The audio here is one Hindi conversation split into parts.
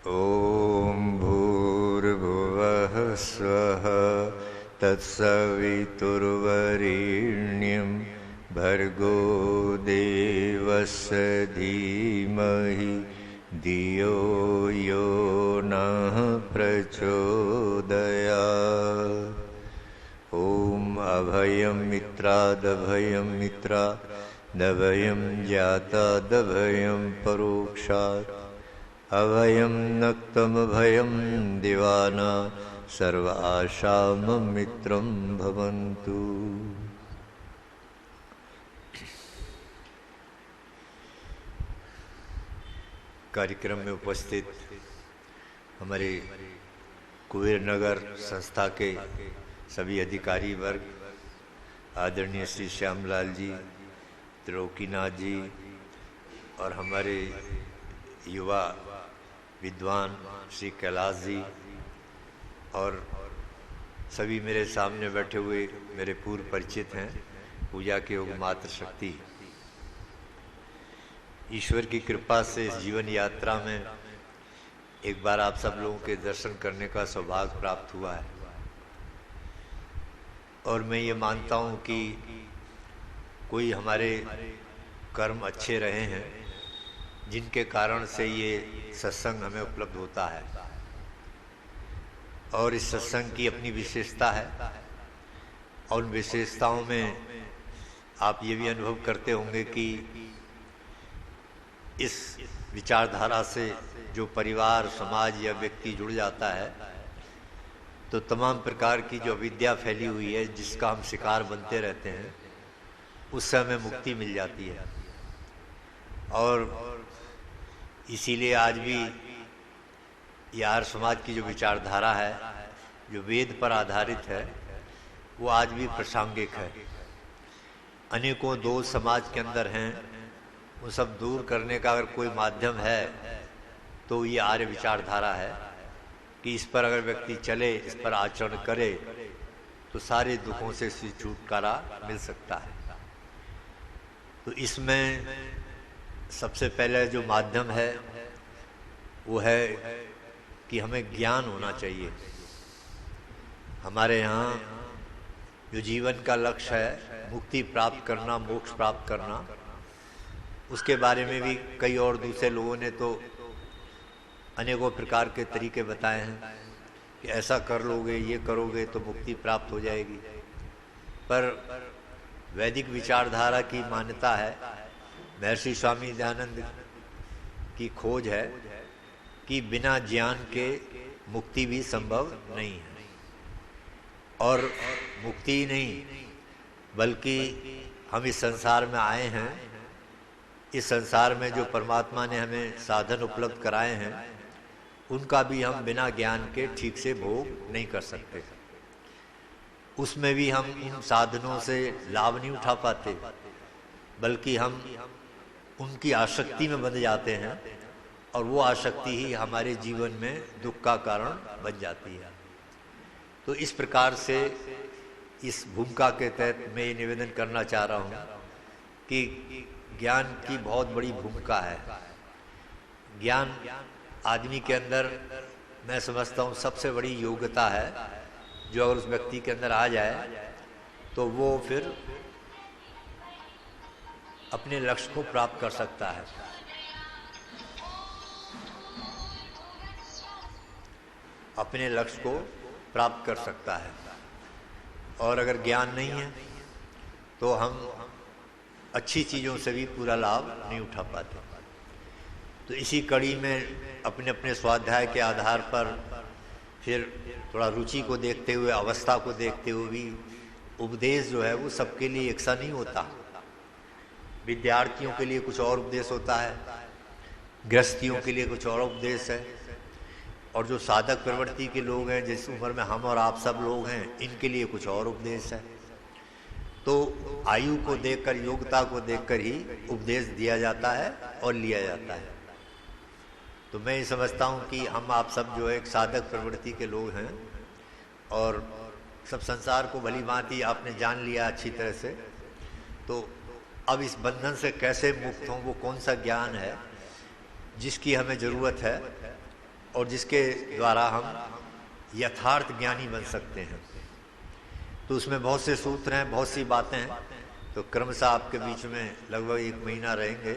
ॐ भूर्भुवः स्वः तत्सवितुर्वरेण्यं भर्गो देवस्य धीमहि धियो यो नः प्रचोदयात्। ॐ अभयं मित्रादभयं मित्रादभयं ज्ञातादभयं परोक्षात् अभयं नक्तमभयं दिवाना सर्व आशां मित्रं भवन्तु। कार्यक्रम में उपस्थित हमारे कुबेर नगर संस्था के सभी अधिकारी वर्ग, आदरणीय श्री श्यामलाल जी, त्रिलोकीनाथ जी और हमारे युवा विद्वान श्री कैलाश जी और सभी मेरे सामने बैठे हुए मेरे पूर्व परिचित हैं, पूजा के योग मात्र शक्ति। ईश्वर की कृपा से इस जीवन यात्रा में एक बार आप सब लोगों के दर्शन करने का सौभाग्य प्राप्त हुआ है और मैं ये मानता हूँ कि कोई हमारे कर्म अच्छे रहे हैं जिनके कारण से ये सत्संग हमें उपलब्ध होता है और इस सत्संग की अपनी विशेषता है और उन विशेषताओं में आप ये भी अनुभव करते होंगे कि इस विचारधारा से जो परिवार, समाज या व्यक्ति जुड़ जाता है तो तमाम प्रकार की जो अविद्या फैली हुई है जिसका हम शिकार बनते रहते हैं उससे हमें मुक्ति मिल जाती है। और इसीलिए आज भी ये आर्य समाज की जो विचारधारा है जो वेद पर आधारित है वो आज भी प्रासंगिक है। अनेकों दोष समाज के अंदर हैं, वो सब दूर करने का अगर कोई माध्यम है तो ये आर्य विचारधारा है कि इस पर अगर व्यक्ति चले, इस पर आचरण करे तो सारे दुखों से छुटकारा मिल सकता है। तो इसमें सबसे पहले जो माध्यम है वो है कि हमें ज्ञान होना चाहिए। हमारे यहाँ जो जीवन का लक्ष्य है मुक्ति प्राप्त करना, मोक्ष प्राप्त करना, उसके बारे में भी कई और दूसरे लोगों ने तो अनेकों प्रकार के तरीके बताए हैं कि ऐसा कर लोगे, ये करोगे तो मुक्ति प्राप्त हो जाएगी। पर वैदिक विचारधारा की मान्यता है, महर्षि स्वामी दयानंद की खोज है कि बिना ज्ञान के मुक्ति भी संभव नहीं है। और मुक्ति ही नहीं बल्कि हम इस संसार में आए हैं, इस संसार में जो परमात्मा ने हमें साधन उपलब्ध कराए हैं उनका भी हम बिना ज्ञान के ठीक से भोग नहीं कर सकते। उसमें भी हम इन साधनों से लाभ नहीं उठा पाते बल्कि हम उनकी आसक्ति में बंध जाते हैं और वो आसक्ति ही हमारे जीवन में दुख का कारण बन जाती है। तो इस प्रकार से इस भूमिका के तहत मैं ये निवेदन करना चाह रहा हूँ कि ज्ञान की बहुत बड़ी भूमिका है। ज्ञान आदमी के अंदर मैं समझता हूँ सबसे बड़ी योग्यता है जो अगर उस व्यक्ति के अंदर आ जाए तो वो फिर अपने लक्ष्य को प्राप्त कर सकता है। अपने लक्ष्य को प्राप्त कर सकता है। और अगर ज्ञान नहीं है तो हम अच्छी चीज़ों से भी पूरा लाभ नहीं उठा पाते। तो इसी कड़ी में अपने अपने स्वाध्याय के आधार पर फिर थोड़ा रुचि को देखते हुए, अवस्था को देखते हुए भी उपदेश जो है वो सबके लिए एक सा नहीं होता। विद्यार्थियों के लिए कुछ और उपदेश होता है, गृहस्थियों के लिए कुछ और उपदेश है, और जो साधक प्रवृत्ति के लोग हैं जिस उम्र में हम और आप सब लोग हैं इनके लिए कुछ और उपदेश है। तो आयु को देखकर, योग्यता को देखकर ही उपदेश दिया जाता है और लिया जाता है। तो मैं ये समझता हूँ कि हम आप सब जो एक साधक प्रवृत्ति के लोग हैं और सब संसार को भली भांति आपने जान लिया अच्छी तरह से, तो अब इस बंधन से कैसे मुक्त हों, वो कौन सा ज्ञान है जिसकी हमें ज़रूरत है, और जिसके द्वारा हम यथार्थ ज्ञानी बन सकते हैं। तो उसमें बहुत से सूत्र हैं, बहुत सी बातें हैं। तो क्रमशः आपके बीच में लगभग 1 महीना रहेंगे,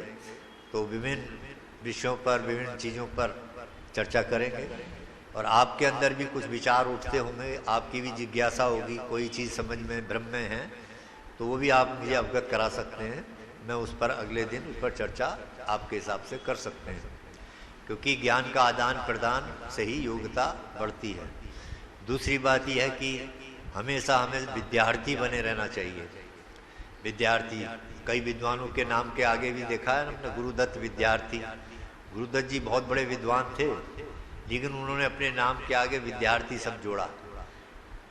तो विभिन्न विषयों पर, विभिन्न चीज़ों पर चर्चा करेंगे। और आपके अंदर भी कुछ विचार उठते होंगे, आपकी भी जिज्ञासा होगी, कोई चीज़ समझ में, भ्रम में है, तो वो भी आप मुझे अवगत करा सकते हैं। मैं उस पर अगले दिन उस पर चर्चा आपके हिसाब से कर सकते हैं, क्योंकि ज्ञान का आदान प्रदान से ही योग्यता बढ़ती है। दूसरी बात यह है कि हमेशा हमें विद्यार्थी बने रहना चाहिए। विद्यार्थी, कई विद्वानों के नाम के आगे भी देखा है हमने, गुरुदत्त विद्यार्थी। गुरुदत्त जी बहुत बड़े विद्वान थे, लेकिन उन्होंने अपने नाम के आगे विद्यार्थी सब जोड़ा।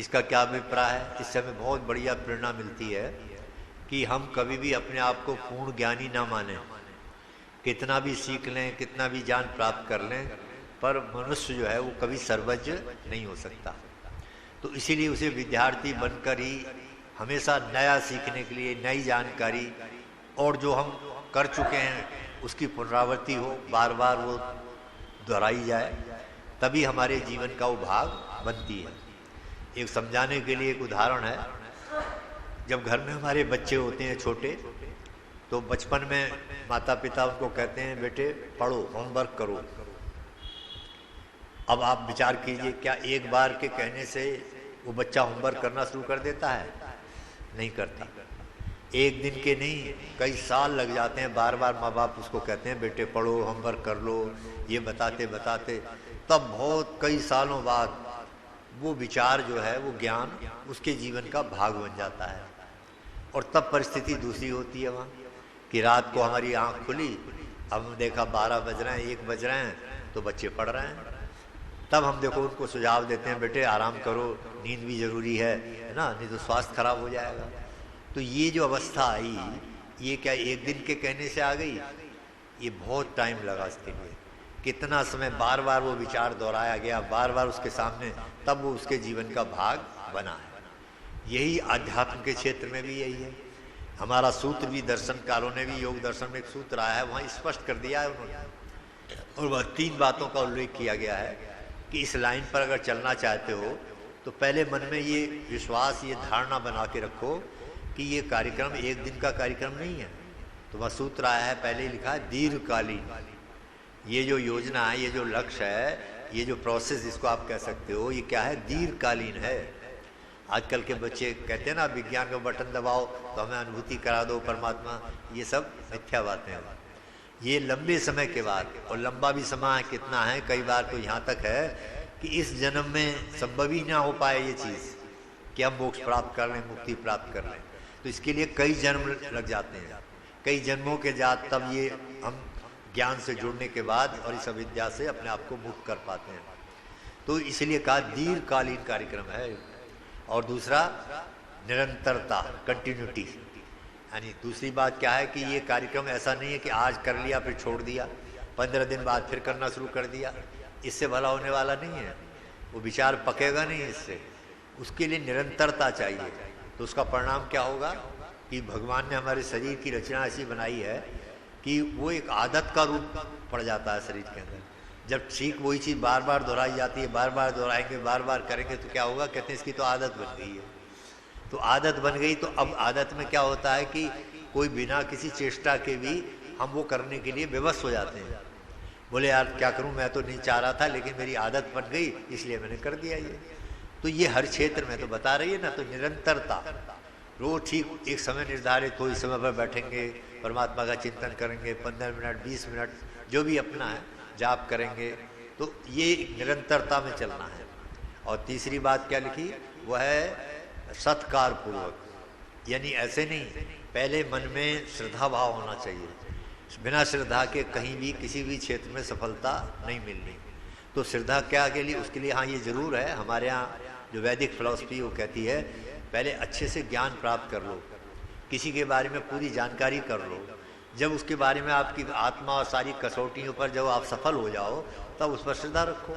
इसका क्या अभिप्राय है? इससे हमें बहुत बढ़िया प्रेरणा मिलती है कि हम कभी भी अपने आप को पूर्ण ज्ञानी ना मानें। कितना भी सीख लें, कितना भी ज्ञान प्राप्त कर लें, पर मनुष्य जो है वो कभी सर्वज्ञ नहीं हो सकता। तो इसीलिए उसे विद्यार्थी बनकर ही हमेशा नया सीखने के लिए, नई जानकारी, और जो हम कर चुके हैं उसकी पुनरावृत्ति हो, बार बार वो दोहराई जाए, तभी हमारे जीवन का वो भाग बनती है। एक समझाने के लिए एक उदाहरण है, जब घर में हमारे बच्चे होते हैं छोटे, तो बचपन में माता पिता उनको कहते हैं बेटे पढ़ो, होमवर्क करो। अब आप विचार कीजिए, क्या एक बार के कहने से वो बच्चा होमवर्क करना शुरू कर देता है? नहीं करता। एक दिन के नहीं, कई साल लग जाते हैं, बार बार माँ बाप उसको कहते हैं बेटे पढ़ो, होमवर्क कर लो, ये बताते बताते, तब बहुत कई सालों बाद वो विचार जो है, वो ज्ञान उसके जीवन का भाग बन जाता है। और तब परिस्थिति दूसरी होती है वहाँ, कि रात को हमारी आँख खुली, अब हम देखा 12 बज रहे हैं, 1 बज रहे हैं, तो बच्चे पढ़ रहे हैं। तब हम देखो उनको सुझाव देते हैं बेटे आराम करो, नींद भी जरूरी है ना, नहीं तो स्वास्थ्य खराब हो जाएगा। तो ये जो अवस्था आई, ये क्या एक दिन के कहने से आ गई? ये बहुत टाइम लगा इसके लिए। कितना समय बार बार वो विचार दोहराया गया, बार बार उसके सामने, तब वो उसके जीवन का भाग बना है। यही अध्यात्म के क्षेत्र में भी यही है। हमारा सूत्र भी, दर्शनकारों ने भी, योग दर्शन में एक सूत्र आया है, वहाँ स्पष्ट कर दिया है उन्होंने, और वह 3 बातों का उल्लेख किया गया है कि इस लाइन पर अगर चलना चाहते हो तो पहले मन में ये विश्वास, ये धारणा बना के रखो कि ये कार्यक्रम एक दिन का कार्यक्रम नहीं है। तो वह सूत्र आया है, पहले ही लिखा है दीर्घकालीन। ये जो योजना है, ये जो लक्ष्य है, ये जो प्रोसेस जिसको आप कह सकते हो, ये क्या है? दीर्घकालीन है। आजकल के बच्चे कहते हैं ना विज्ञान का बटन दबाओ तो हमें अनुभूति करा दो परमात्मा, ये सब मिथ्या बातें हैं। ये लंबे समय के बाद, और लंबा भी समय कितना है, कई बार तो यहाँ तक है कि इस जन्म में संभव ही ना हो पाए ये चीज़ कि हम मोक्ष प्राप्त कर लें, मुक्ति प्राप्त कर लें। तो इसके लिए कई जन्म लग जाते हैं, कई जन्मों के जात, तब ये हम ज्ञान से जुड़ने के बाद और इस अविद्या से अपने आप को मुक्त कर पाते हैं। तो इसलिए कहा दीर्घकालीन कार्यक्रम है। और दूसरा निरंतरता, कंटिन्यूटी। यानी दूसरी बात क्या है कि ये कार्यक्रम ऐसा नहीं है कि आज कर लिया फिर छोड़ दिया, 15 दिन बाद फिर करना शुरू कर दिया, इससे भला होने वाला नहीं है। वो विचार पकेगा नहीं इससे, उसके लिए निरंतरता चाहिए। तो उसका परिणाम क्या होगा कि भगवान ने हमारे शरीर की रचना ऐसी बनाई है कि वो एक आदत का रूप पड़ जाता है शरीर के अंदर। जब ठीक वही चीज़ बार बार दोहराई जाती है, बार बार दोहराएंगे, बार बार करेंगे, तो क्या होगा? कहते हैं इसकी तो आदत बन गई है। तो आदत बन गई, तो अब आदत में क्या होता है कि कोई बिना किसी चेष्टा के भी हम वो करने के लिए विवश हो जाते हैं। बोले यार क्या करूं, मैं तो नहीं चाह रहा था, लेकिन मेरी आदत बन गई इसलिए मैंने कर दिया ये। तो ये हर क्षेत्र में तो बता रही है ना। तो निरंतरता, रोज ठीक एक समय निर्धारित हो, इस समय पर बैठेंगे, परमात्मा का चिंतन करेंगे, 15 मिनट 20 मिनट जो भी अपना है जाप करेंगे, तो ये निरंतरता में चलना है। और तीसरी बात क्या लिखी? वह है सत्कार पूर्वक, यानी ऐसे नहीं, पहले मन में श्रद्धा भाव होना चाहिए। बिना श्रद्धा के कहीं भी किसी भी क्षेत्र में सफलता नहीं मिलनी। तो श्रद्धा क्या के लिए? उसके लिए हाँ ये ज़रूर है, हमारे यहाँ जो वैदिक फिलॉसफी वो कहती है पहले अच्छे से ज्ञान प्राप्त कर लो, किसी के बारे में पूरी जानकारी कर लो। जब उसके बारे में आपकी आत्मा और सारी कसौटियों पर जब आप सफल हो जाओ, तब उस पर श्रद्धा रखो।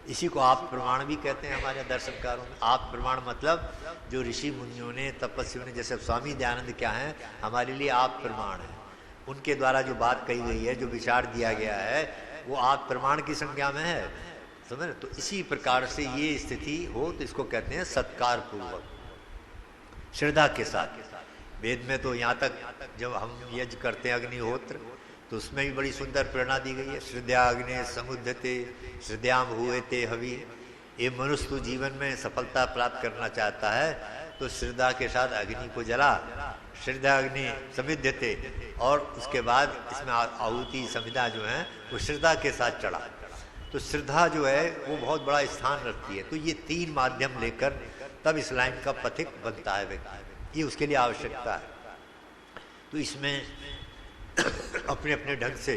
इसी को आप प्रमाण भी कहते हैं हमारे दर्शनकारों में। आप प्रमाण मतलब जो ऋषि मुनियों ने, तपस्वियों ने, जैसे स्वामी दयानंद क्या हैं, हमारे लिए आप प्रमाण हैं। उनके द्वारा जो बात कही गई है, जो विचार दिया गया है, वो आप प्रमाण की संज्ञा में है। समझ ना। तो इसी प्रकार से ये स्थिति हो तो इसको कहते हैं सत्कार पूर्वक, श्रद्धा के साथ। वेद में तो यहाँ तक जब हम यज्ञ करते हैं अग्निहोत्र, तो उसमें भी बड़ी सुंदर प्रेरणा दी गई है। श्रद्धा अग्नि समुद्धते श्रद्धाम हुए ते हवि। ये मनुष्य तो जीवन में सफलता प्राप्त करना चाहता है तो श्रद्धा के साथ अग्नि को जला, श्रद्धा अग्नि समिध्यते, और उसके बाद इसमें आहुति संविदा जो है वो श्रद्धा के साथ चढ़ा। तो श्रद्धा जो है वो बहुत बड़ा स्थान रखती है। तो ये तीन माध्यम लेकर तब इस लाइन का पथिक बनता है व्यक्ति, ये उसके लिए आवश्यकता है। तो इसमें अपने अपने ढंग से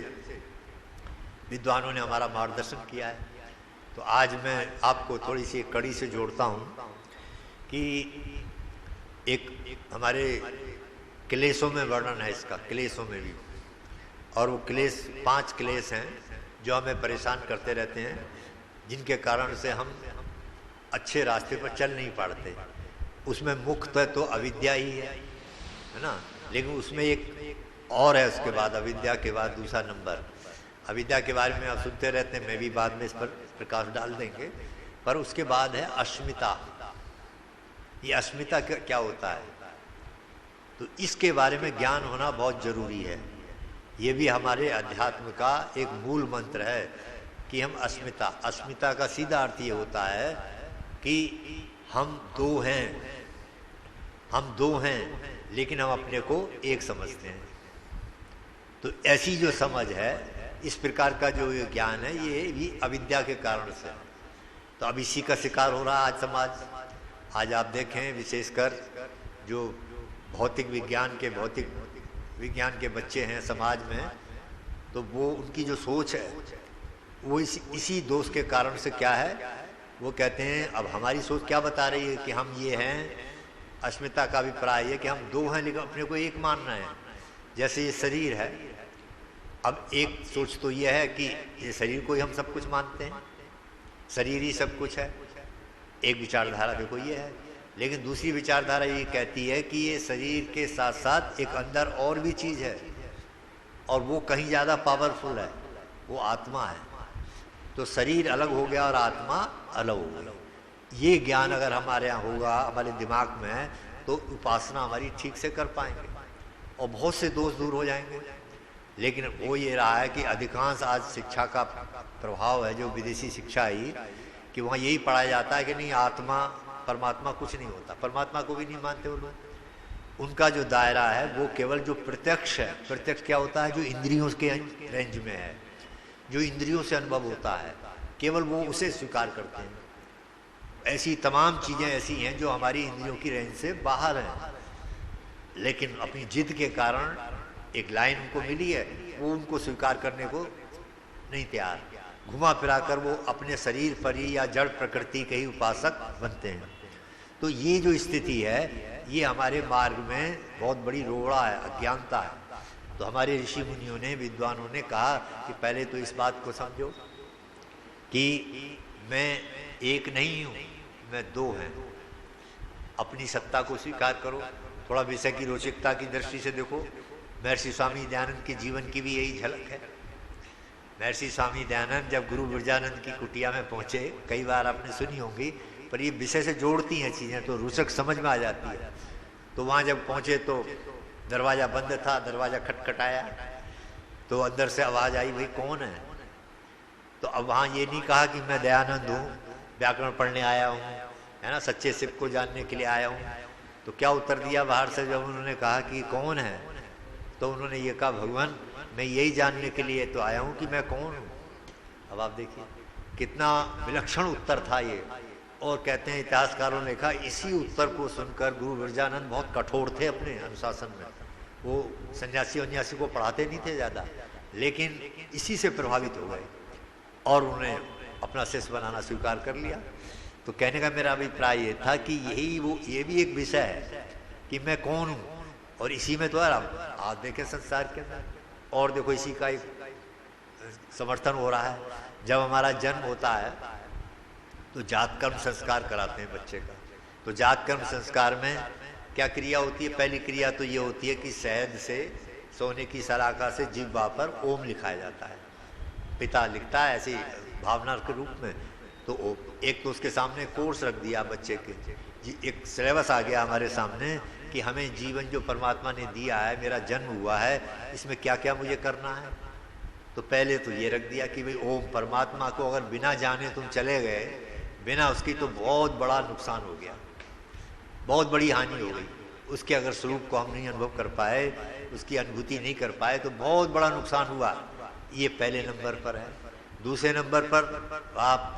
विद्वानों ने हमारा मार्गदर्शन किया है। तो आज मैं आपको थोड़ी सी कड़ी से जोड़ता हूँ कि एक हमारे क्लेशों में वर्णन है इसका, क्लेशों में भी, और वो क्लेश 5 क्लेश हैं जो हमें परेशान करते रहते हैं, जिनके कारण से हम अच्छे रास्ते पर चल नहीं पाते। उसमें मुख्य तो अविद्या ही है ना, लेकिन उसमें एक और है उसके बाद, अविद्या के बाद दूसरा नंबर। अविद्या के बारे में आप सुनते रहते हैं, मैं भी बाद में इस पर प्रकाश डाल देंगे। पर उसके बाद है अस्मिता। ये अस्मिता क्या होता है, तो इसके बारे में ज्ञान होना बहुत जरूरी है। ये भी हमारे अध्यात्म का एक मूल मंत्र है कि हम अस्मिता, अस्मिता का सीधा अर्थ ये होता है कि हम दो हैं लेकिन हम अपने को एक समझते हैं। तो ऐसी जो समझ है, इस प्रकार का जो ये ज्ञान है, ये भी अविद्या के कारण से। तो अब इसी का शिकार हो रहा है आज समाज। आज आप देखें विशेषकर जो भौतिक विज्ञान के बच्चे हैं समाज में, तो वो उनकी जो सोच है वो इसी दोष के कारण से क्या है, वो कहते हैं अब हमारी सोच क्या बता रही है कि हम ये हैं। अस्मिता का अभिप्राय है कि हम दो हैं लेकिन अपने को एक मानना है। जैसे ये शरीर है, अब एक सोच तो ये है कि ये शरीर को ही हम सब कुछ मानते हैं, शरीर ही सब कुछ है। एक विचारधारा देखो ये है, लेकिन दूसरी विचारधारा ये कहती है कि ये शरीर के साथ साथ एक अंदर और भी चीज़ है, और वो कहीं ज़्यादा पावरफुल है, वो आत्मा है। तो शरीर अलग हो गया और आत्मा अलग हो गया। ये ज्ञान अगर हमारे यहाँ होगा, हमारे दिमाग में, तो उपासना हमारी ठीक से कर पाएंगे और बहुत से दोष दूर हो जाएंगे। लेकिन वो ये रहा है कि अधिकांश आज शिक्षा का प्रभाव है, जो विदेशी शिक्षा ही, कि वहाँ यही पढ़ाया जाता है कि नहीं आत्मा परमात्मा कुछ नहीं होता। परमात्मा को भी नहीं मानते वो लोग। उनका जो दायरा है वो केवल जो प्रत्यक्ष है। प्रत्यक्ष क्या होता है, जो इंद्रियों के रेंज में है, जो इंद्रियों से अनुभव होता है, केवल वो उसे स्वीकार करते हैं। ऐसी तमाम चीज़ें ऐसी हैं जो हमारी इंद्रियों की रेंज से बाहर हैं, लेकिन अपनी जिद के कारण एक लाइन उनको मिली है, वो उनको स्वीकार करने को नहीं तैयार। घुमा फिरा कर वो अपने शरीर पर ही या जड़ प्रकृति के ही उपासक बनते हैं। तो ये जो स्थिति है, ये हमारे मार्ग में बहुत बड़ी रोड़ा है, अज्ञानता है। तो हमारे ऋषि मुनियों ने, विद्वानों ने कहा कि पहले तो इस बात को समझो कि मैं एक नहीं हूँ, मैं दो हैं। अपनी सत्ता को स्वीकार करो। थोड़ा विषय की रोचकता की दृष्टि से देखो, महर्षि स्वामी दयानंद के जीवन की भी यही झलक है। महर्षि स्वामी दयानंद जब गुरु विरजानंद की कुटिया में पहुँचे, कई बार आपने सुनी होंगी, पर ये विषय से जोड़ती हैं चीज़ें तो रोचक समझ में आ जाती है। तो वहाँ जब पहुँचे तो दरवाज़ा बंद था, दरवाज़ा खटखटाया तो अंदर से आवाज़ आई, भाई कौन है? तो अब वहाँ ये नहीं कहा कि मैं दयानंद हूँ, व्याकरण पढ़ने आया हूँ, है ना, सच्चे शिव को जानने के लिए आया हूँ। तो क्या उत्तर दिया बाहर से जब उन्होंने कहा कि कौन है? तो उन्होंने ये कहा, भगवान मैं यही जानने के लिए तो आया हूँ कि मैं कौन हूँ। अब आप देखिए कितना विलक्षण उत्तर था ये। और कहते हैं इतिहासकारों ने लिखा, इसी उत्तर को सुनकर गुरु विरजानंद बहुत कठोर थे अपने अनुशासन में। वो सन्यासी को पढ़ाते नहीं थे ज़्यादा, लेकिन इसी से प्रभावित हो गए और उन्हें अपना शिष्य बनाना स्वीकार कर लिया। तो कहने का मेरा अभिप्राय ये था कि ये भी एक विषय है कि मैं कौन हूँ, और इसी में तो आप देखें संसार के अंदर, और देखो इसी का एक समर्थन हो रहा है। जब हमारा जन्म होता है तो जात कर्म संस्कार कराते हैं बच्चे का। तो जात कर्म संस्कार में क्या क्रिया होती है? पहली क्रिया तो ये होती है कि शहद से, सोने की सलाखा से जिह्वा पर ओम लिखाया जाता है। पिता लिखता है ऐसी भावना के रूप में, तो एक तो उसके सामने कोर्स रख दिया बच्चे के, एक सिलेबस आ गया हमारे सामने कि हमें जीवन जो परमात्मा ने दिया है, मेरा जन्म हुआ है, इसमें क्या क्या मुझे करना है। तो पहले तो ये रख दिया कि भाई ओम परमात्मा को अगर बिना जाने तुम चले गए, बिना उसकी, तो बहुत बड़ा नुकसान हो गया, बहुत बड़ी हानि हो गई। उसके अगर स्वरूप को हम नहीं अनुभव कर पाए, उसकी अनुभूति नहीं कर पाए, तो बहुत बड़ा नुकसान हुआ। ये पहले नंबर पर है। दूसरे नंबर पर आप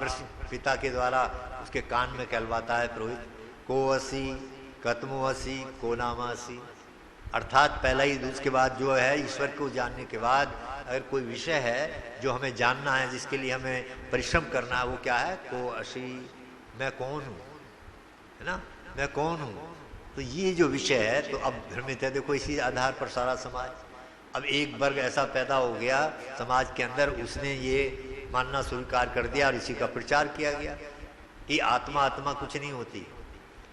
पिता के द्वारा उसके कान में कहलवाता है पुरोहित, को असी कतमो असी को नामासी, अर्थात पहला ही, उसके बाद जो है ईश्वर को जानने के बाद अगर कोई विषय है जो हमें जानना है, जिसके लिए हमें परिश्रम करना है, वो क्या है, को असी, मैं कौन हूँ, है ना, मैं कौन हूँ। तो ये जो विषय है, तो अब भ्रमित है। देखो इसी आधार पर सारा समाज, अब एक वर्ग ऐसा पैदा हो गया समाज के अंदर, उसने ये मानना स्वीकार कर दिया और इसी का प्रचार किया गया कि आत्मा आत्मा कुछ नहीं होती,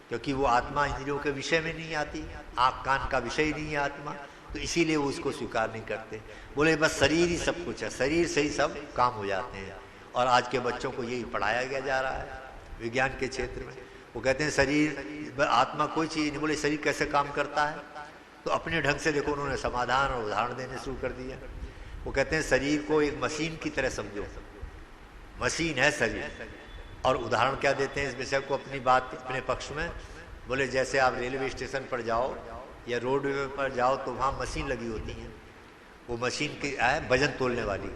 क्योंकि वो आत्मा इंद्रियों के विषय में नहीं आती, आँख कान का विषय ही नहीं है आत्मा, तो इसीलिए वो उसको स्वीकार नहीं करते। बोले बस शरीर ही सब कुछ है, शरीर से ही सब काम हो जाते हैं। और आज के बच्चों को यही पढ़ाया गया जा रहा है विज्ञान के क्षेत्र में। वो कहते हैं शरीर, आत्मा कोई चीज़ नहीं। बोले शरीर कैसे काम करता है, तो अपने ढंग से देखो उन्होंने समाधान और उदाहरण देने शुरू कर दिया। वो कहते हैं शरीर को एक मशीन की तरह समझो, मशीन है शरीर। और उदाहरण क्या देते हैं इस विषय को अपनी बात अपने पक्ष में, बोले जैसे आप रेलवे स्टेशन पर जाओ या रोडवे पर जाओ तो वहाँ मशीन लगी होती है, वो मशीन की है वजन तोलने वाली,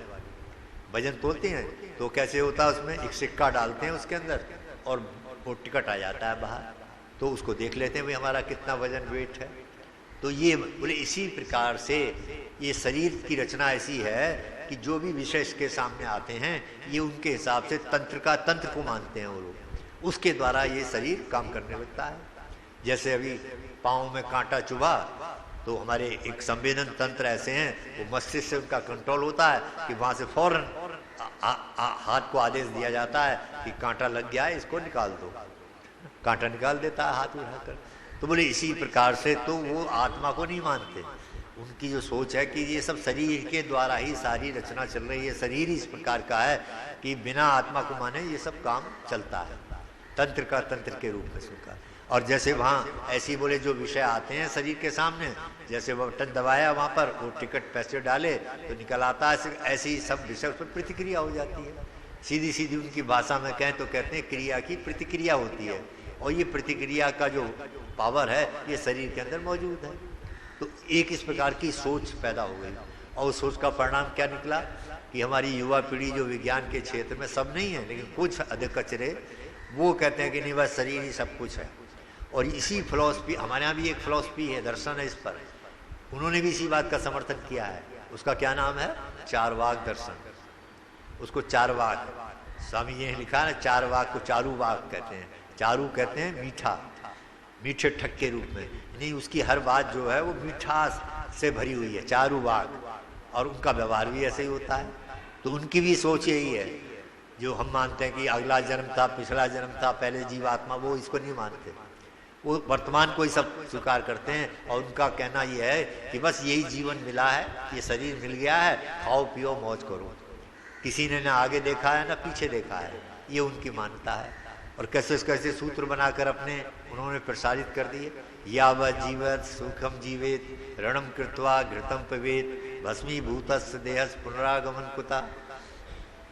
वजन तोलते हैं। तो कैसे होता है, उसमें एक सिक्का डालते हैं उसके अंदर और वो टिकट आ जाता है बाहर, तो उसको देख लेते हैं भाई हमारा कितना वजन वेट है। तो ये बोले इसी प्रकार से ये शरीर की रचना ऐसी है कि जो भी विषय इसके सामने आते हैं, ये उनके हिसाब से तंत्र का, तंत्र को मानते हैं वो लोग, उसके द्वारा ये शरीर काम करने लगता है। जैसे अभी पाँव में कांटा चुभा तो हमारे एक संवेदन तंत्र ऐसे हैं, वो मस्तिष्क से उनका कंट्रोल होता है कि वहाँ से फौरन हाथ को आदेश दिया जाता है कि कांटा लग गया है, इसको निकाल दो, कांटा निकाल देता है हाथ उठाकर। तो बोले इसी प्रकार से तो वो आत्मा को नहीं मानते, उनकी जो सोच है कि ये सब शरीर के द्वारा ही सारी रचना चल रही है, शरीर ही इस प्रकार का है कि बिना आत्मा को माने ये सब काम चलता है, तंत्र का तंत्र के रूप में स्वीकार। और जैसे वहाँ ऐसे ही बोले जो विषय आते हैं शरीर के सामने, जैसे वो बटन दबाया वहाँ पर, वो टिकट पैसे डाले तो निकल आता है, ऐसे ही सब विषय उस पर प्रतिक्रिया हो जाती है। सीधी सीधी उनकी भाषा में कहें तो कहते हैं क्रिया की प्रतिक्रिया होती है, और ये प्रतिक्रिया का जो पावर है ये शरीर के अंदर मौजूद है। तो एक इस प्रकार की सोच पैदा हो गई, और उस सोच का परिणाम क्या निकला कि हमारी युवा पीढ़ी जो विज्ञान के क्षेत्र में, सब नहीं है लेकिन कुछ अधिक कचरे, वो कहते हैं कि नहीं बस शरीर ही सब कुछ है। और इसी फिलॉसफी, हमारे यहाँ भी एक फिलॉसफी है, दर्शन है इस पर, उन्होंने भी इसी बात का समर्थन किया है। उसका क्या नाम है, चारवाक दर्शन। उसको चारवाक, स्वामी जी ने लिखा है ना, चारवाक को चारूवाक कहते हैं। चारू कहते हैं मीठा, मीठे ठक के रूप में, नहीं उसकी हर बात जो है वो मिठास से भरी हुई है, चारूवाक। और उनका व्यवहार भी ऐसे ही होता है। तो उनकी भी सोच यही है, जो हम मानते हैं कि अगला जन्म था, पिछला जन्म था, पहले जीवात्मा, वो इसको नहीं मानते, वो वर्तमान को ही सब स्वीकार करते हैं। और उनका कहना ये है कि बस यही जीवन मिला है, ये शरीर मिल गया है, खाओ पियो मौज करो, किसी ने ना आगे देखा है ना पीछे देखा है, ये उनकी मान्यता है। और कैसे कैसे सूत्र बनाकर अपने उन्होंने प्रसारित कर दिए, यावत् जीवत सुखम जीवेत रणम कृत्वा घृतम पवेत भस्मीभूतस्य देहस पुनरागमन कुता,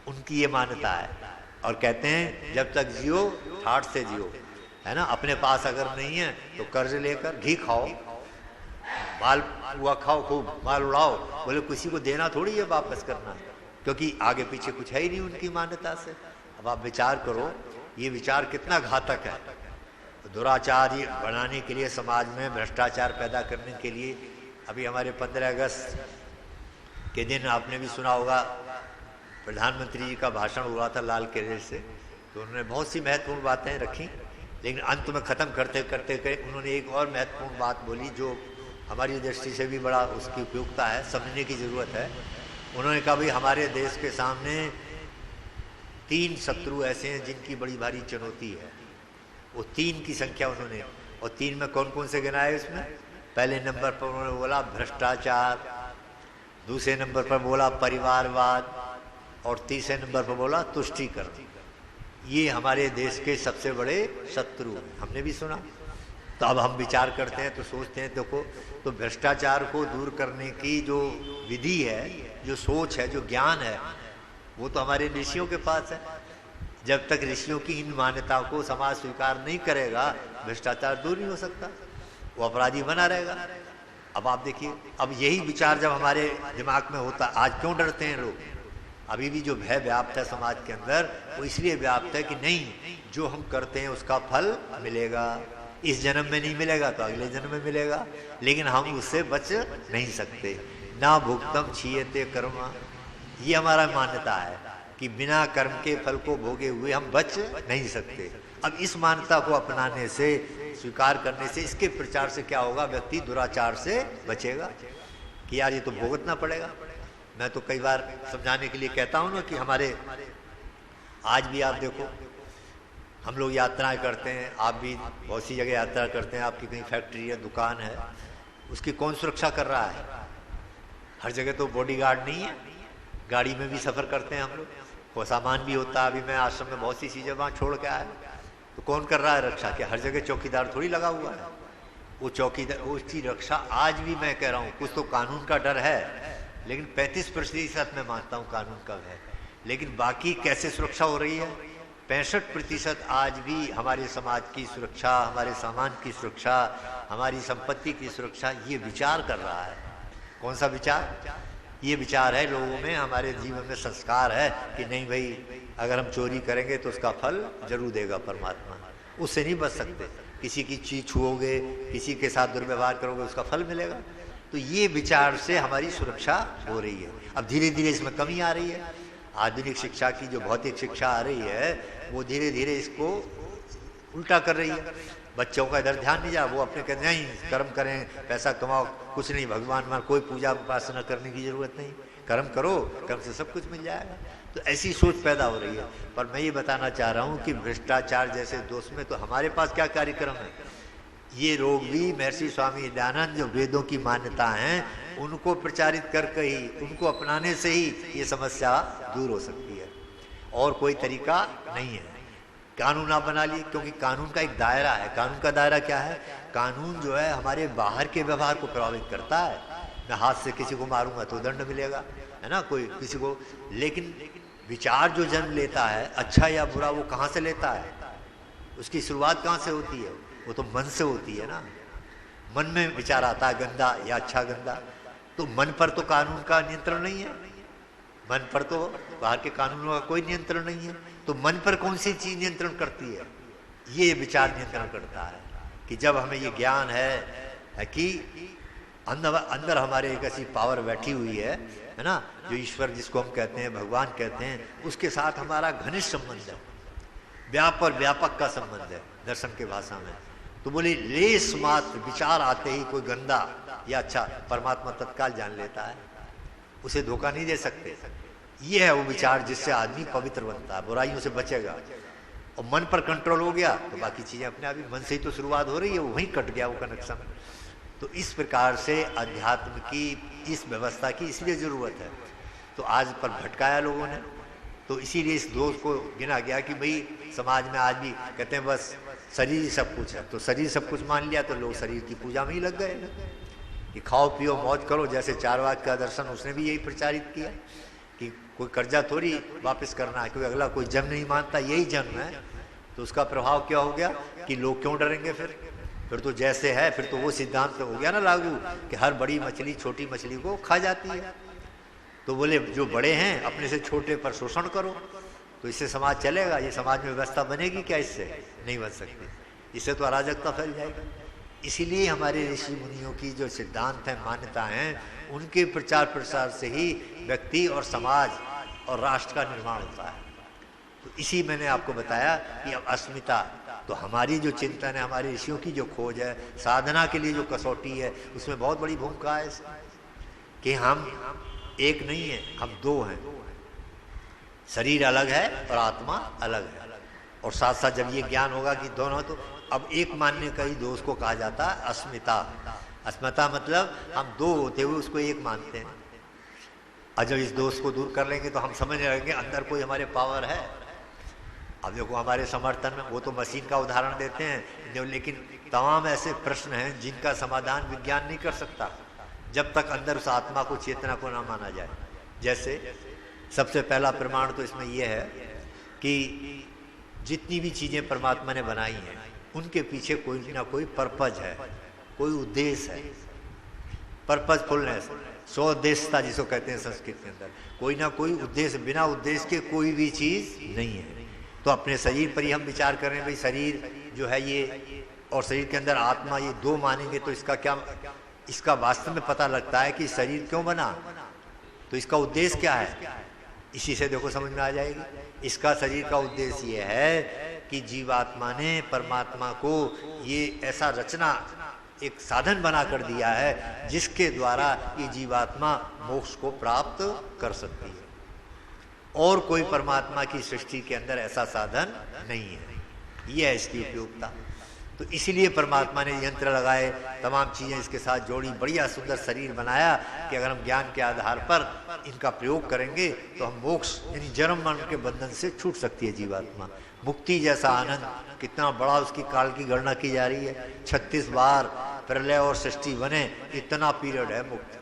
उनकी ये मान्यता है। और कहते हैं जब तक जियो ठाठ से जियो, है ना, अपने पास अगर नहीं है तो कर्ज लेकर घी खाओ, माल हुआ खाओ, खूब माल उड़ाओ, बोले किसी को देना थोड़ी है वापस करना, क्योंकि आगे पीछे कुछ है ही नहीं उनकी मान्यता से। अब आप विचार करो ये विचार कितना घातक है। दुराचार बनाने के लिए, समाज में भ्रष्टाचार पैदा करने के लिए, अभी हमारे 15 अगस्त के दिन आपने भी सुना होगा, प्रधानमंत्री जी का भाषण हुआ था लाल किले से, तो उन्होंने बहुत सी महत्वपूर्ण बातें रखी, लेकिन अंत में ख़त्म करते करते उन्होंने एक और महत्वपूर्ण बात बोली जो हमारी दृष्टि से भी बड़ा उसकी उपयोगिता है, समझने की ज़रूरत है। उन्होंने कहा भाई हमारे देश के सामने 3 शत्रु ऐसे हैं जिनकी बड़ी भारी चुनौती है, वो 3 की संख्या उन्होंने, और 3 में कौन कौन से गिनाए उसमें, पहले नंबर पर उन्होंने बोला भ्रष्टाचार, दूसरे नंबर पर बोला परिवारवाद, और तीसरे नंबर पर बोला तुष्टीकरण। ये हमारे देश के सबसे बड़े शत्रु हैं, हमने भी सुना। तो अब हम विचार करते हैं तो सोचते हैं, देखो तो भ्रष्टाचार को दूर करने की जो विधि है, जो सोच है, जो ज्ञान है, वो तो हमारे ऋषियों के पास है। जब तक ऋषियों की इन मान्यताओं को समाज स्वीकार नहीं करेगा, भ्रष्टाचार दूर नहीं हो सकता, वो अपराधी बना रहेगा। अब आप देखिए, अब यही विचार जब हमारे दिमाग में होता, आज क्यों डरते हैं लोग? अभी भी जो भय व्याप्त है समाज के अंदर, वो इसलिए व्याप्त है कि नहीं, जो हम करते हैं उसका फल मिलेगा, इस जन्म में नहीं मिलेगा तो अगले जन्म में मिलेगा, लेकिन हम उससे बच नहीं सकते। ना भुक्तम क्षीयते कर्म, ये हमारा मान्यता है कि बिना कर्म के फल को भोगे हुए हम बच नहीं सकते। अब इस मान्यता को अपनाने से, स्वीकार करने से, इसके प्रचार से क्या होगा? व्यक्ति दुराचार से बचेगा कि यार ये तो भुगतना पड़ेगा। मैं तो कई बार समझाने के लिए कहता हूँ ना कि हमारे आज भी आप देखो, हम लोग यात्राएं करते हैं, आप भी बहुत सी जगह यात्रा करते हैं, आपकी कहीं फैक्ट्री है, दुकान है, उसकी कौन सुरक्षा कर रहा है? हर जगह तो बॉडीगार्ड नहीं है, गाड़ी में भी सफ़र करते हैं हम लोग, वो सामान भी होता है। अभी मैं आश्रम में बहुत सी चीज़ें वहाँ छोड़ के आया, तो कौन कर रहा है रक्षा? क्या हर जगह चौकीदार थोड़ी लगा हुआ है? वो चौकीदार, उसकी रक्षा आज भी मैं कह रहा हूँ, कुछ तो कानून का डर है, लेकिन 35% मैं मानता हूँ कानून का है, लेकिन बाकी कैसे सुरक्षा हो रही है? 65% आज भी हमारे समाज की सुरक्षा, हमारे सामान की सुरक्षा, हमारी संपत्ति की सुरक्षा, ये विचार कर रहा है। कौन सा विचार? ये विचार है लोगों में, हमारे जीवन में संस्कार है कि नहीं भाई, अगर हम चोरी करेंगे तो उसका फल जरूर देगा परमात्मा, उससे नहीं बच सकते। किसी की चीज छुओगे, किसी के साथ दुर्व्यवहार करोगे, उसका फल मिलेगा। तो ये विचार से हमारी सुरक्षा हो रही है। अब धीरे धीरे इसमें कमी आ रही है। आधुनिक शिक्षा की जो भौतिक शिक्षा आ रही है, वो धीरे धीरे इसको उल्टा कर रही है। बच्चों का इधर ध्यान नहीं जा, वो अपने कहते नहीं, कर्म करें, पैसा कमाओ, कुछ नहीं, भगवान मान, कोई पूजा उपासना करने की जरूरत नहीं, कर्म करो, कर्म से सब कुछ मिल जाएगा। तो ऐसी सोच पैदा हो रही है। पर मैं ये बताना चाह रहा हूँ कि भ्रष्टाचार जैसे दोष में तो हमारे पास क्या कार्यक्रम है? ये लोग भी महर्षि स्वामी दयानंद जो वेदों की मान्यता हैं, उनको प्रचारित करके ही, उनको अपनाने से ही ये समस्या दूर हो सकती है, और कोई तरीका नहीं है। कानून आप बना लिए, क्योंकि कानून का एक दायरा है। कानून का दायरा क्या है? कानून जो है हमारे बाहर के व्यवहार को प्रभावित करता है। मैं हाथ से किसी को मारूंगा तो दंड मिलेगा, है ना, कोई किसी को। लेकिन विचार जो जन्म लेता है, अच्छा या बुरा, वो कहाँ से लेता है? उसकी शुरुआत कहाँ से होती है? वो तो मन से होती है ना। मन में विचार आता है, गंदा या अच्छा गंदा। तो मन पर तो कानून का नियंत्रण नहीं है, मन पर तो बाहर के कानूनों का कोई नियंत्रण नहीं है। तो मन पर कौन सी चीज नियंत्रण करती है? ये विचार नियंत्रण करता है कि जब हमें ये ज्ञान है कि अंदर हमारे एक ऐसी पावर बैठी हुई है ना, जो ईश्वर जिसको हम कहते हैं, भगवान कहते हैं, उसके साथ हमारा घनिष्ठ संबंध है, व्यापक का संबंध है दर्शन के भाषा में। तो बोले लेस मात्र विचार आते ही कोई गंदा या अच्छा, परमात्मा तत्काल जान लेता है, उसे धोखा नहीं दे सकते। ये है वो विचार जिससे आदमी पवित्र बनता है, बुराइयों से बचेगा। और मन पर कंट्रोल हो गया तो बाकी चीजें अपने आप ही, मन से ही तो शुरुआत हो रही है, वो वहीं कट गया वो कनेक्शन। तो इस प्रकार से अध्यात्म की इस व्यवस्था की इसलिए जरूरत है। तो आज पर भटकाया लोगों ने, तो इसीलिए इस दोष को गिना गया कि भाई समाज में आज भी कहते हैं बस शरीर ही सब कुछ है। तो शरीर सब कुछ मान लिया तो लोग शरीर की पूजा में ही लग गए कि खाओ पियो मौज करो। जैसे चारवाक का दर्शन, उसने भी यही प्रचारित किया कि कोई कर्जा थोड़ी वापस करना है, क्योंकि अगला कोई जन्म नहीं मानता, यही जन्म है। तो उसका प्रभाव क्या हो गया कि लोग क्यों डरेंगे? फिर तो जैसे है, फिर तो वो सिद्धांत हो गया ना लागू कि हर बड़ी मछली छोटी मछली को खा जाती है। तो बोले जो बड़े हैं अपने से छोटे पर शोषण करो, तो इससे समाज चलेगा? ये समाज में व्यवस्था बनेगी क्या? इससे नहीं बन सकती, इससे तो अराजकता फैल जाएगी। इसीलिए हमारे ऋषि मुनियों की जो सिद्धांत हैं, मान्यता हैं, उनके प्रचार प्रसार से ही व्यक्ति और समाज और राष्ट्र का निर्माण होता है। तो इसी मैंने आपको बताया कि अब अस्मिता, तो हमारी जो चिंतन है, हमारे ऋषियों की जो खोज है, साधना के लिए जो कसौटी है, उसमें बहुत बड़ी भूमिका है कि हम एक नहीं है, हम दो हैं। शरीर अलग है और आत्मा अलग है। और साथ साथ जब ये ज्ञान होगा कि दोनों, तो अब एक मानने का ही दोष को कहा जाता है अस्मिता। अस्मिता मतलब हम दो होते हुए उसको एक मानते हैं। और जब इस दोष को दूर कर लेंगे तो हम समझ लगेंगे अंदर कोई हमारे पावर है। अब देखो हमारे समर्थन में वो तो मशीन का उदाहरण देते हैं, लेकिन तमाम ऐसे प्रश्न हैं जिनका समाधान विज्ञान नहीं कर सकता जब तक अंदर उस आत्मा को, चेतना को ना माना जाए। जैसे सबसे पहला प्रमाण तो इसमें यह है कि जितनी भी चीजें परमात्मा ने बनाई हैं उनके पीछे कोई ना कोई पर्पज है, कोई उद्देश्य है। पर्पजफुलनेस, स्वउद्देश्यता जिसको कहते हैं संस्कृत के अंदर, कोई ना कोई उद्देश्य, बिना उद्देश्य के कोई भी चीज नहीं है। तो अपने शरीर पर ही हम विचार करें, भाई शरीर जो है ये और शरीर के अंदर आत्मा, ये दो मानेंगे तो इसका क्या, इसका वास्तव में पता लगता है कि शरीर क्यों बना, तो इसका उद्देश्य क्या है, इसी से देखो समझ में आ जाएगी। इसका शरीर का उद्देश्य ये है कि जीवात्मा ने परमात्मा को ये ऐसा रचना, एक साधन बना कर दिया है जिसके द्वारा ये जीवात्मा मोक्ष को प्राप्त कर सकती है। और कोई परमात्मा की सृष्टि के अंदर ऐसा साधन नहीं है, ये है इसकी उपयोगिता। तो इसीलिए परमात्मा ने यंत्र लगाए, तमाम चीजें इसके साथ जोड़ी, बढ़िया सुंदर शरीर बनाया कि अगर हम ज्ञान के आधार पर इनका प्रयोग करेंगे तो हम मोक्ष यानी जन्म मरण के बंधन से छूट सकती है जीवात्मा। मुक्ति जैसा आनंद कितना बड़ा, उसकी काल की गणना की जा रही है, 36 बार प्रलय और सृष्टि बने, इतना पीरियड है मुक्ति,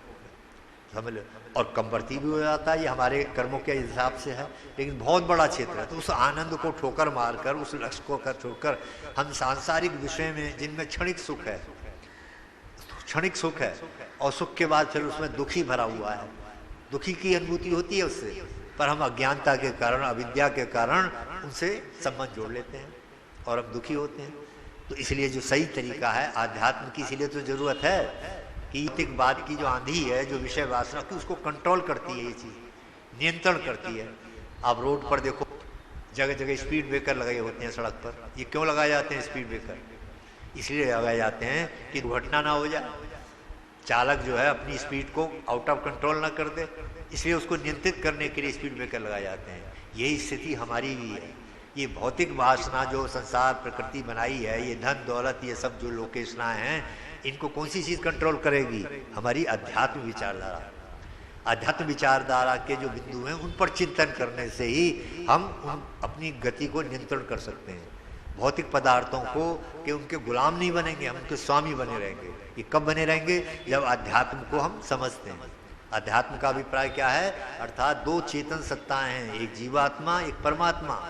समझ लो। और कमवर्ती भी हो जाता है, ये हमारे कर्मों के हिसाब से है, लेकिन बहुत बड़ा क्षेत्र है। तो उस आनंद को ठोकर मारकर, उस लक्ष्य को कर छोड़कर हम सांसारिक विषय में, जिनमें क्षणिक सुख है, क्षणिक सुख है, और सुख के बाद फिर उसमें दुखी भरा हुआ है, दुखी की अनुभूति होती है उससे, पर हम अज्ञानता के कारण, अविद्या के कारण उनसे संबंध जोड़ लेते हैं और हम दुखी होते हैं। तो इसलिए जो सही तरीका है आध्यात्म की, इसीलिए तो जरूरत है कि भौतिकवाद की जो आंधी है, जो विषय वासना की, उसको कंट्रोल करती है, ये चीज नियंत्रण करती है। आप रोड पर देखो जगह जगह स्पीड ब्रेकर लगाए होते हैं सड़क पर। ये क्यों लगाए जाते हैं स्पीड ब्रेकर? इसलिए लगाए जाते हैं कि दुर्घटना ना हो जाए, चालक जो है अपनी स्पीड को आउट ऑफ कंट्रोल ना कर दे, इसलिए उसको नियंत्रित करने के लिए स्पीड ब्रेकर लगाए जाते हैं। यही स्थिति हमारी भी है। ये भौतिक वासना जो संसार प्रकृति बनाई है, ये धन दौलत, ये सब जो लोकेशनाएं हैं, इनको कौन सी चीज कंट्रोल करेगी? हमारी अध्यात्म विचारधारा। अध्यात्म विचारधारा के जो बिंदु हैं उन पर चिंतन करने से ही हम अपनी गति को नियंत्रण कर सकते हैं। भौतिक पदार्थों को कि उनके गुलाम नहीं बनेंगे, हम उनके स्वामी बने रहेंगे। ये कब बने रहेंगे? जब अध्यात्म को हम समझते हैं। अध्यात्म का अभिप्राय क्या है? अर्थात दो चेतन सत्ताएं हैं, एक जीवात्मा, एक परमात्मा।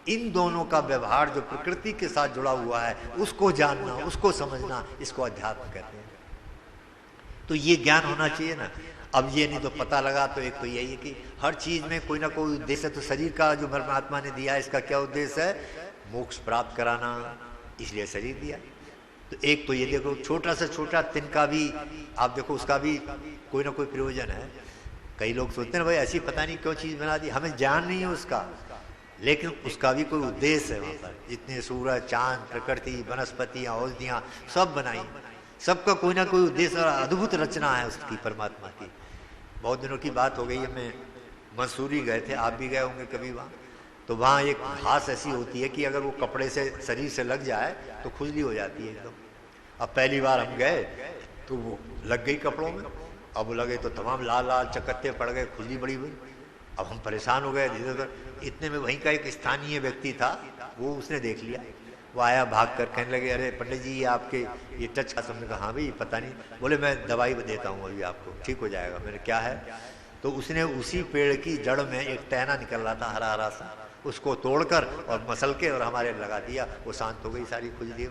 इन दोनों का व्यवहार जो प्रकृति के साथ जुड़ा हुआ है, उसको जानना, उसको समझना, इसको अध्यात्म कहते हैं। तो ये ज्ञान होना चाहिए ना। अब ये नहीं तो पता लगा तो एक तो यही है कि हर चीज में कोई ना कोई उद्देश्य है। तो शरीर का जो परमात्मा ने दिया, इसका क्या उद्देश्य है? मोक्ष प्राप्त कराना, इसलिए शरीर दिया। तो एक तो ये देखो, छोटा से छोटा तिनका भी आप देखो, उसका भी कोई ना कोई प्रयोजन है। कई लोग सोचते हैं भाई ऐसी पता नहीं क्यों चीज बना दी, हमें ज्ञान नहीं है उसका, लेकिन उसका भी कोई उद्देश्य है। वहां पर इतने सूरज, चांद, प्रकृति, वनस्पतियां, औषधियां सब बनाई, सबका कोई ना कोई उद्देश्य और अद्भुत रचना है उसकी, परमात्मा की। बहुत दिनों की बात हो गई है, मैं मंसूरी गए थे, आप भी गए होंगे कभी वहाँ। तो वहाँ एक घास ऐसी होती है कि अगर वो कपड़े से, शरीर से लग जाए तो खुजली हो जाती है एकदम। अब पहली बार हम गए तो वो लग गई कपड़ों में, अब वो लगे तो तमाम लाल लाल चकत्ते पड़ गए, खुजली बड़ी हुई। अब हम परेशान हो गए इधर उधर। इतने में वहीं का एक स्थानीय व्यक्ति था, वो उसने देख लिया, वो आया भाग कर, कहने लगे अरे पंडित जी आपके ये टच का। हमने कहा हाँ भाई पता नहीं। बोले मैं दवाई देता हूँ अभी आपको, ठीक हो जाएगा। मैंने क्या है? तो उसने उसी पेड़ की जड़ में एक टहना निकल रहा था हरा हरा सा, उसको तोड़कर और मसल के और हमारे लगा दिया, वो शांत हो गई सारी खुजली।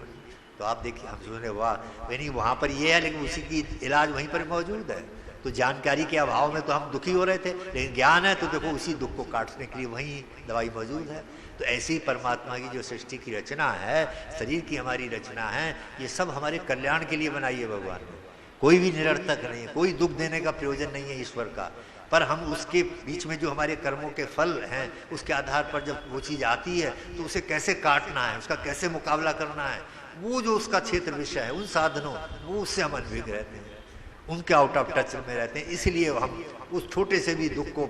तो आप देखिए, हम सोचने वाह, नहीं वहाँ पर ये है, लेकिन उसी की इलाज वहीं पर मौजूद है। तो जानकारी के अभाव में तो हम दुखी हो रहे थे, लेकिन ज्ञान है तो देखो उसी दुख को काटने के लिए वहीं दवाई मौजूद है। तो ऐसी परमात्मा की जो सृष्टि की रचना है, शरीर की हमारी रचना है, ये सब हमारे कल्याण के लिए बनाई है भगवान ने। कोई भी निरर्थक नहीं है, कोई दुख देने का प्रयोजन नहीं है ईश्वर का। पर हम उसके बीच में जो हमारे कर्मों के फल हैं, उसके आधार पर जब वो चीज़ आती है तो उसे कैसे काटना है, उसका कैसे मुकाबला करना है, वो जो उसका क्षेत्र विषय है, उन साधनों, वो उससे हम अनभिज्ञ रहते हैं, उनके आउट ऑफ टच में रहते हैं। इसलिए हम उस छोटे से भी दुख को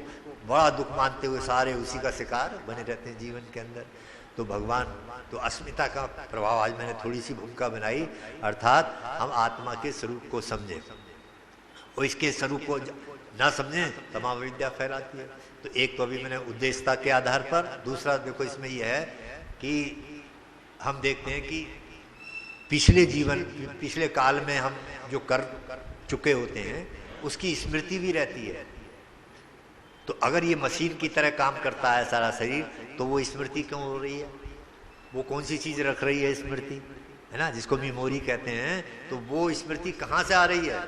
बड़ा दुख मानते हुए सारे उसी का शिकार बने रहते हैं जीवन के अंदर। तो भगवान, तो अस्मिता का प्रभाव आज मैंने थोड़ी सी भूमिका बनाई, अर्थात हम आत्मा के स्वरूप को समझें और इसके स्वरूप को ना समझें तमाम विद्या फैलाती है। तो एक तो अभी मैंने उद्देश्यता के आधार पर, दूसरा देखो इसमें यह है कि हम देखते हैं कि पिछले काल में हम जो कर चुके होते हैं उसकी स्मृति भी रहती है। तो अगर ये मशीन की तरह काम करता है सारा शरीर, तो वो स्मृति क्यों हो रही है? वो कौन सी चीज रख रही है स्मृति, है ना, जिसको मेमोरी कहते हैं। तो वो स्मृति कहाँ से आ रही है?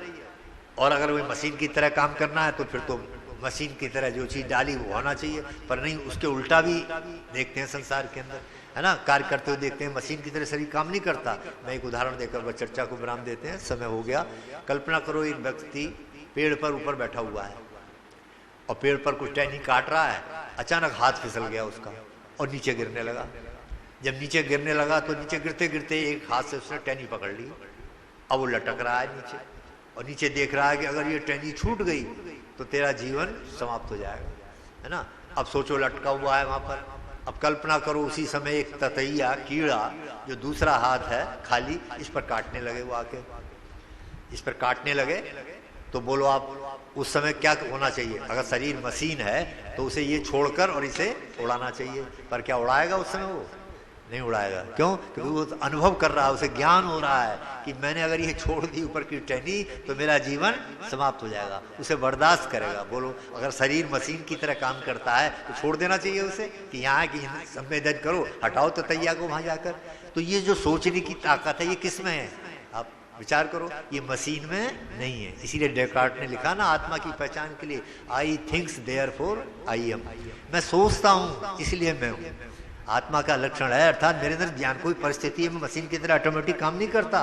और अगर वो मशीन की तरह काम करना है तो फिर तो मशीन की तरह जो चीज डाली वो होना चाहिए, पर नहीं, उसके उल्टा भी देखते हैं संसार के अंदर, है ना, कार्य करते हुए देखते हैं। मशीन की तरह शरीर काम नहीं करता। मैं एक उदाहरण देकर वह चर्चा को विराम देते हैं, समय हो गया। कल्पना करो एक व्यक्ति पेड़ पर ऊपर बैठा हुआ है और पेड़ पर कुछ टहनी काट रहा है, अचानक हाथ फिसल गया उसका और नीचे गिरने लगा। जब नीचे गिरने लगा तो नीचे गिरते गिरते एक हाथ से उसने टहनी पकड़ ली। अब वो लटक रहा है नीचे और नीचे देख रहा है कि अगर ये टहनी छूट गई तो तेरा जीवन समाप्त हो जाएगा, है ना। अब सोचो लटका हुआ है वहां पर। अब कल्पना करो उसी समय एक ततैया कीड़ा जो दूसरा हाथ है खाली, इस पर काटने लगे। वो आके इस पर काटने लगे तो बोलो आप उस समय क्या होना चाहिए? अगर शरीर मशीन है तो उसे ये छोड़कर और इसे उड़ाना चाहिए, पर क्या उड़ाएगा उस समय? वो नहीं उड़ाएगा। क्यों? क्योंकि वो अनुभव कर रहा है, उसे ज्ञान हो रहा है कि मैंने अगर ये छोड़ दी ऊपर की टहनी तो मेरा जीवन समाप्त हो जाएगा। उसे बर्दाश्त करेगा। बोलो अगर शरीर मशीन की तरह काम करता है तो छोड़ देना चाहिए उसे कि यहाँ की संवेदन करो, हटाओ तो तैया को वहां जाकर। तो ये जो सोचने की ताकत है ये किस में है? आप विचार करो, ये मशीन में नहीं है। इसीलिए डेकार्ट ने लिखा ना आत्मा की पहचान के लिए, आई थिंक्स देयरफॉर आई एम। मैं सोचता हूँ इसलिए मैं हूँ। आत्मा का लक्षण है, अर्थात मेरे अंदर ज्ञान कोई परिस्थिति में मशीन की तरह ऑटोमेटिक काम नहीं करता।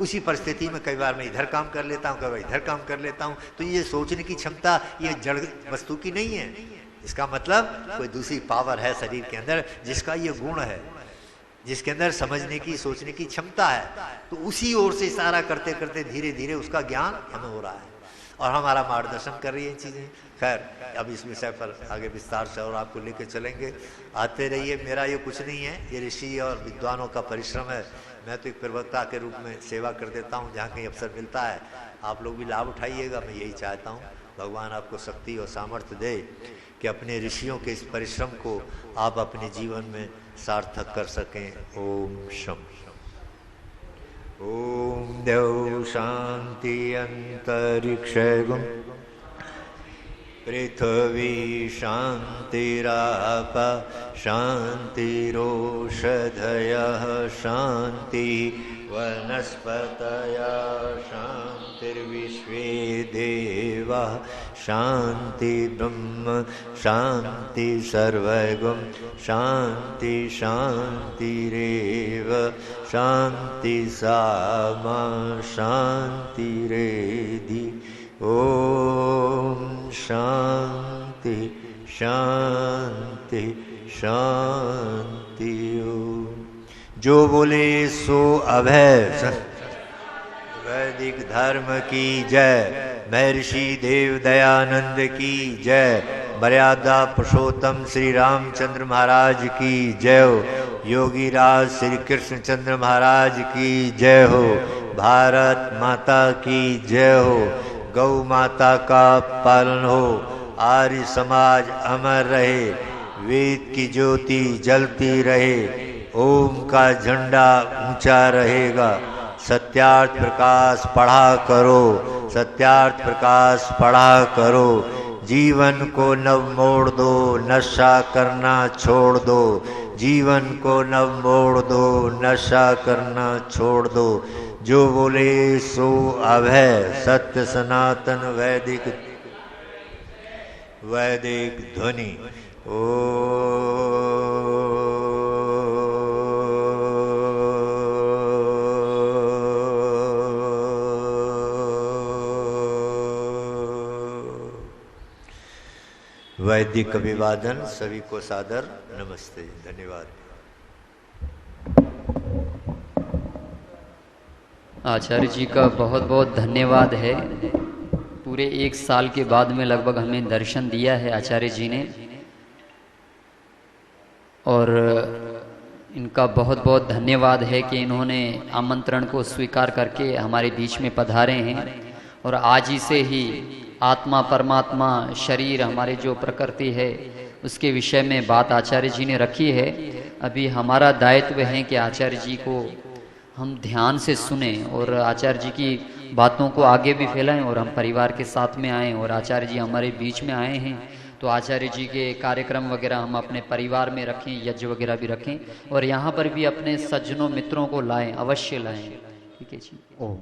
उसी परिस्थिति में कई बार मैं इधर काम कर लेता हूँ, कई बार इधर काम कर लेता हूँ। तो ये सोचने की क्षमता ये जड़ वस्तु की नहीं है। इसका मतलब कोई दूसरी पावर है शरीर के अंदर जिसका ये गुण है, जिसके अंदर समझने की सोचने की क्षमता है। तो उसी ओर से इशारा करते करते धीरे धीरे उसका ज्ञान हमें हो रहा है और हमारा मार्गदर्शन कर रही है चीजें। खैर अब इस विषय पर आगे विस्तार से और आपको लेकर चलेंगे। आते रहिए। मेरा ये कुछ नहीं है, ये ऋषि और विद्वानों का परिश्रम है। मैं तो एक प्रवक्ता के रूप में सेवा कर देता हूँ जहाँ कहीं अवसर मिलता है। आप लोग भी लाभ उठाइएगा, मैं यही चाहता हूँ। भगवान आपको शक्ति और सामर्थ्य दे कि अपने ऋषियों के इस परिश्रम को आप अपने जीवन में सार्थक कर सकें। ओम शम। ओम देव शांति अंतरिक्ष पृथ्वी शांतिराप शांतिरोषधयः शांति वनस्पतयः शांतिर्विश्वे देवाः शांति ब्रह्म शांति सर्वगं शांति शांतिरेव शांति सामा शांतिरेधि। ओम शांति शांति शांति। जो बोले सो अभय। वैदिक धर्म की जय। महर्षि देव दयानंद की जय। मर्यादा पुरुषोत्तम श्री रामचंद्र महाराज की जय हो। योगी राज श्री कृष्ण चंद्र महाराज की जय हो। भारत माता की जय हो। गौ माता का पालन हो। आर्य समाज अमर रहे। वेद की ज्योति जलती रहे। ओम का झंडा ऊंचा रहेगा। सत्यार्थ प्रकाश पढ़ा करो। सत्यार्थ प्रकाश पढ़ा करो। जीवन को नव मोड़ दो। नशा करना छोड़ दो। जीवन को नव मोड़ दो। नशा करना छोड़ दो। जो बोले सो अभय। सत्य सनातन वैदिक ध्वनि। ओ वैदिक अभिवादन। सभी को सादर नमस्ते। धन्यवाद। आचार्य जी का बहुत बहुत धन्यवाद है। पूरे 1 साल के बाद में लगभग हमें दर्शन दिया है आचार्य जी ने, और इनका बहुत बहुत धन्यवाद है कि इन्होंने आमंत्रण को स्वीकार करके हमारे बीच में पधारे हैं और आज ही से ही आत्मा परमात्मा शरीर हमारे जो प्रकृति है उसके विषय में बात आचार्य जी ने रखी है। अभी हमारा दायित्व है कि आचार्य जी को हम ध्यान से सुने और आचार्य जी की बातों को आगे भी फैलाएं और हम परिवार के साथ में आएं और आचार्य जी हमारे बीच में आए हैं तो आचार्य जी के कार्यक्रम वगैरह हम अपने परिवार में रखें, यज्ञ वगैरह भी रखें और यहाँ पर भी अपने सज्जनों मित्रों को लाएं, अवश्य लाएं। ठीक है जी। ओम।